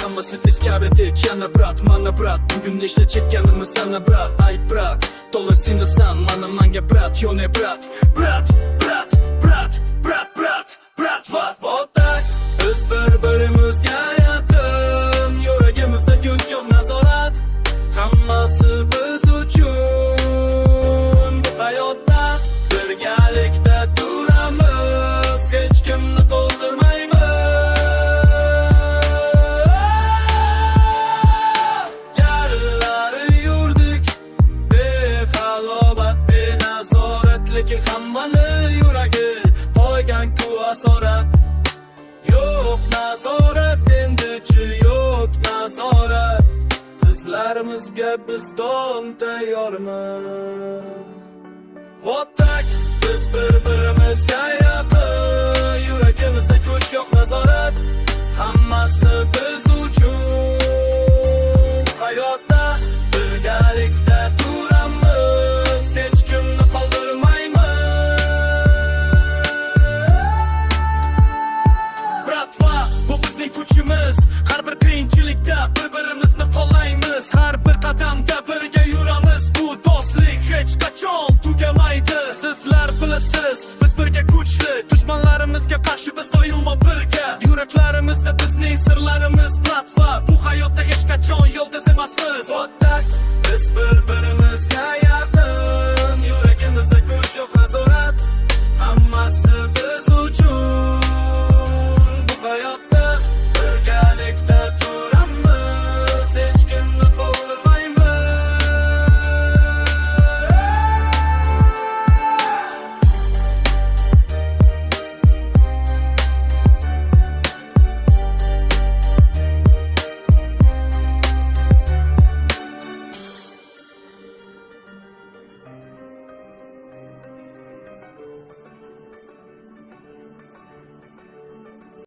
hammasi teskaridek. Yana brat, mana brat, bugun nechta chekkanimiz sana brat. Ay brat, to'g'ri sendasan, mana manga brat. Yo ne brat, brat, brat, brat, brat, brat, brat, vat, biz bir-birimizga yaqin, yuragimizda kuch yo'q nazorat. Hammasi biz uchun bu hayotda birgalikda turamiz, hech kimni qoldirmaymiz. Yarillari yurdik behalobat, benazorat, lekin hammani yuragi qo'ygan-ku asorat. Yo'q nazorat, endichi yo'q nazorat. Bizlarimizga bizdon tayyormiz. Otak, biz bir-birimizga yaqin, yuragimizda kuch yo'q nazorat. Hammasi biz uchun hayotda birgalikda turamiz, hech kimni qoldirmaymiz. Bratva, bu bizning kuchimiz. Har bir qiyinchilikda bir-birimizni qo'llaymiz. Har bir qadamda birga yuramiz. Bu do'stlik hech qachon tugamaydi. Sizlar bilasiz, biz birga kuchli. Dushmanlarimizga qarshi biz doimo birga. Yuraklarimizda bizning sirlarimiz. Bratva, bu hayotda hech qachon yo'ldosh emasmiz.